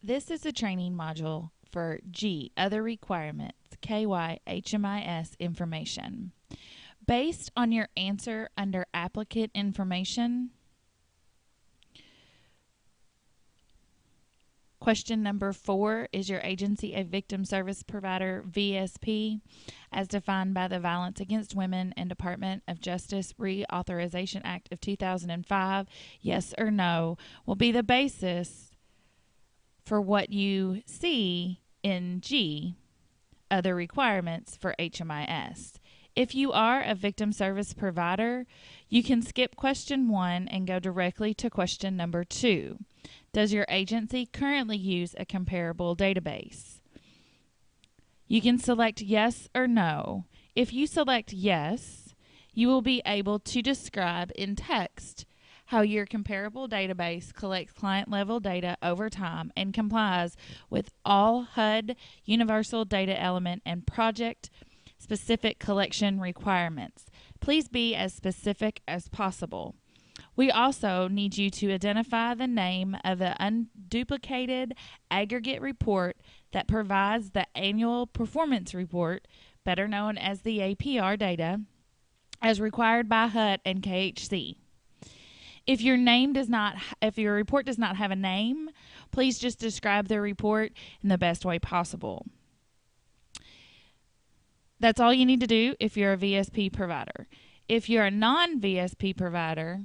This is a training module for G, Other Requirements, KYHMIS information. Based on your answer under Applicant Information, question number 4, is your agency a victim service provider, VSP, as defined by the Violence Against Women and Department of Justice Reauthorization Act of 2005? Yes or no will be the basis for what you see in G, Other Requirements for HMIS. If you are a victim service provider, you can skip question 1 and go directly to question number 2. Does your agency currently use a comparable database? You can select yes or no. If you select yes, you will be able to describe in text how your comparable database collects client-level data over time and complies with all HUD, Universal Data Element, and project-specific collection requirements. Please be as specific as possible. We also need you to identify the name of the unduplicated aggregate report that provides the annual performance report, better known as the APR data, as required by HUD and KHC. If your report does not have a name, please just describe the report in the best way possible. That's all you need to do if you're a VSP provider. If you're a non-VSP provider,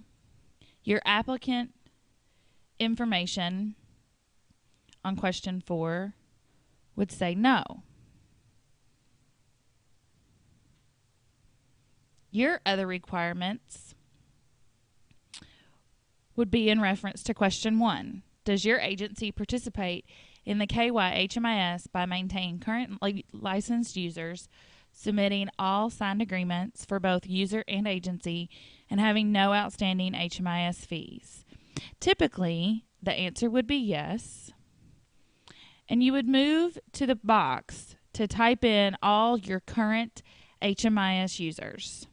your applicant information on question 4 would say no. Your other requirements would be in reference to question 1. Does your agency participate in the KYHMIS by maintaining current licensed users, submitting all signed agreements for both user and agency, and having no outstanding HMIS fees? Typically, the answer would be yes. And you would move to the box to type in all your current HMIS users.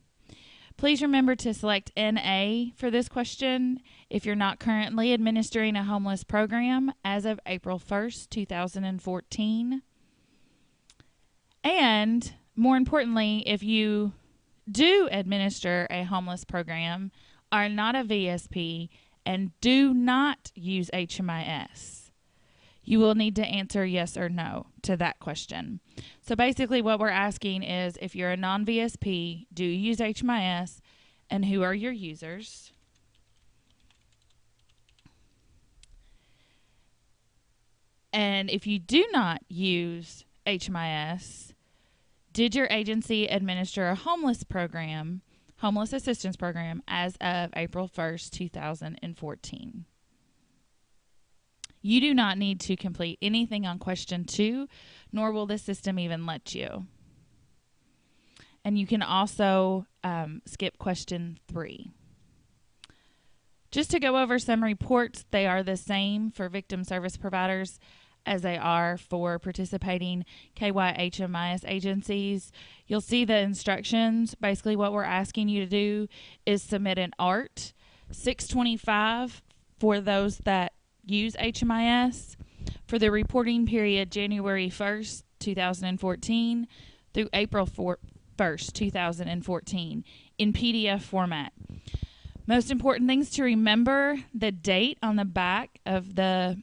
Please remember to select NA for this question if you're not currently administering a homeless program as of April 1st, 2014. And more importantly, if you do administer a homeless program, are not a VSP, and do not use HMIS, you will need to answer yes or no to that question. So basically what we're asking is, if you're a non-VSP, do you use HMIS, and who are your users? And if you do not use HMIS, did your agency administer a homeless assistance program, as of April 1st, 2014? You do not need to complete anything on question 2, nor will the system even let you. And you can also skip question 3. Just to go over some reports, they are the same for victim service providers as they are for participating KYHMIS agencies. You'll see the instructions. Basically what we're asking you to do is submit an ART 625 for those that use HMIS for the reporting period January 1st, 2014 through April 1st, 2014 in PDF format. Most important things to remember: the date on the back of the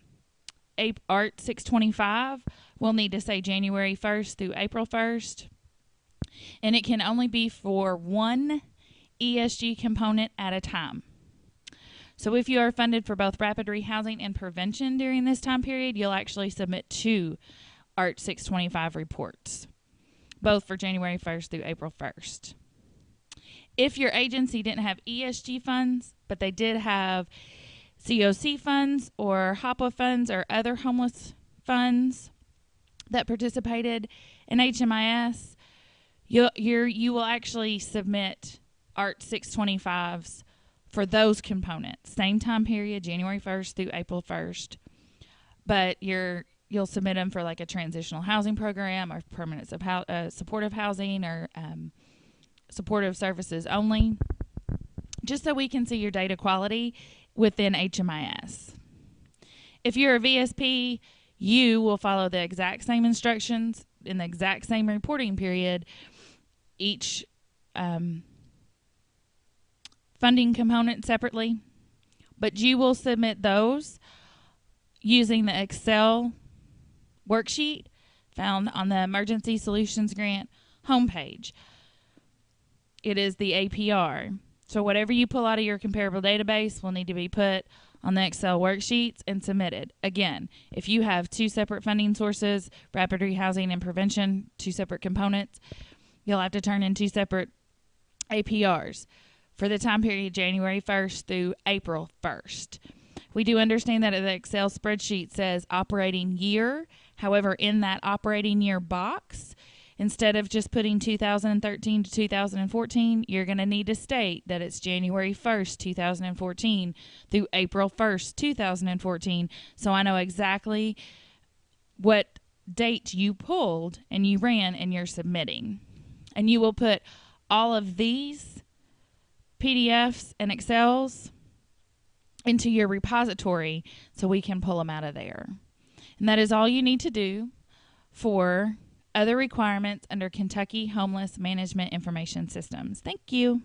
ART 625 will need to say January 1st through April 1st, and it can only be for one ESG component at a time. So if you are funded for both rapid rehousing and prevention during this time period, you'll actually submit 2 ART 625 reports, both for January 1st through April 1st. If your agency didn't have ESG funds, but they did have COC funds or HOPA funds or other homeless funds that participated in HMIS, you will actually submit ART 625s for those components, same time period, January 1st through April 1st, but you'll submit them for like a transitional housing program or permanent supportive housing or supportive services only, just so we can see your data quality within HMIS. If you're a VSP, You will follow the exact same instructions in the exact same reporting period. Each funding component separately, but you will submit those using the Excel worksheet found on the Emergency Solutions Grant homepage. It is the APR. So whatever you pull out of your comparable database will need to be put on the Excel worksheets and submitted. Again, if you have two separate funding sources, rapid rehousing and prevention, two separate components, you'll have to turn in two separate APRs for the time period January 1st through April 1st. We do understand that the Excel spreadsheet says operating year. However, in that operating year box, instead of just putting 2013 to 2014, you're going to need to state that it's January 1st, 2014 through April 1st, 2014, so I know exactly what date you pulled and you ran and you're submitting. And you will put all of these PDFs and Excels into your repository so we can pull them out of there. And that is all you need to do for other requirements under Kentucky Homeless Management Information Systems. Thank you.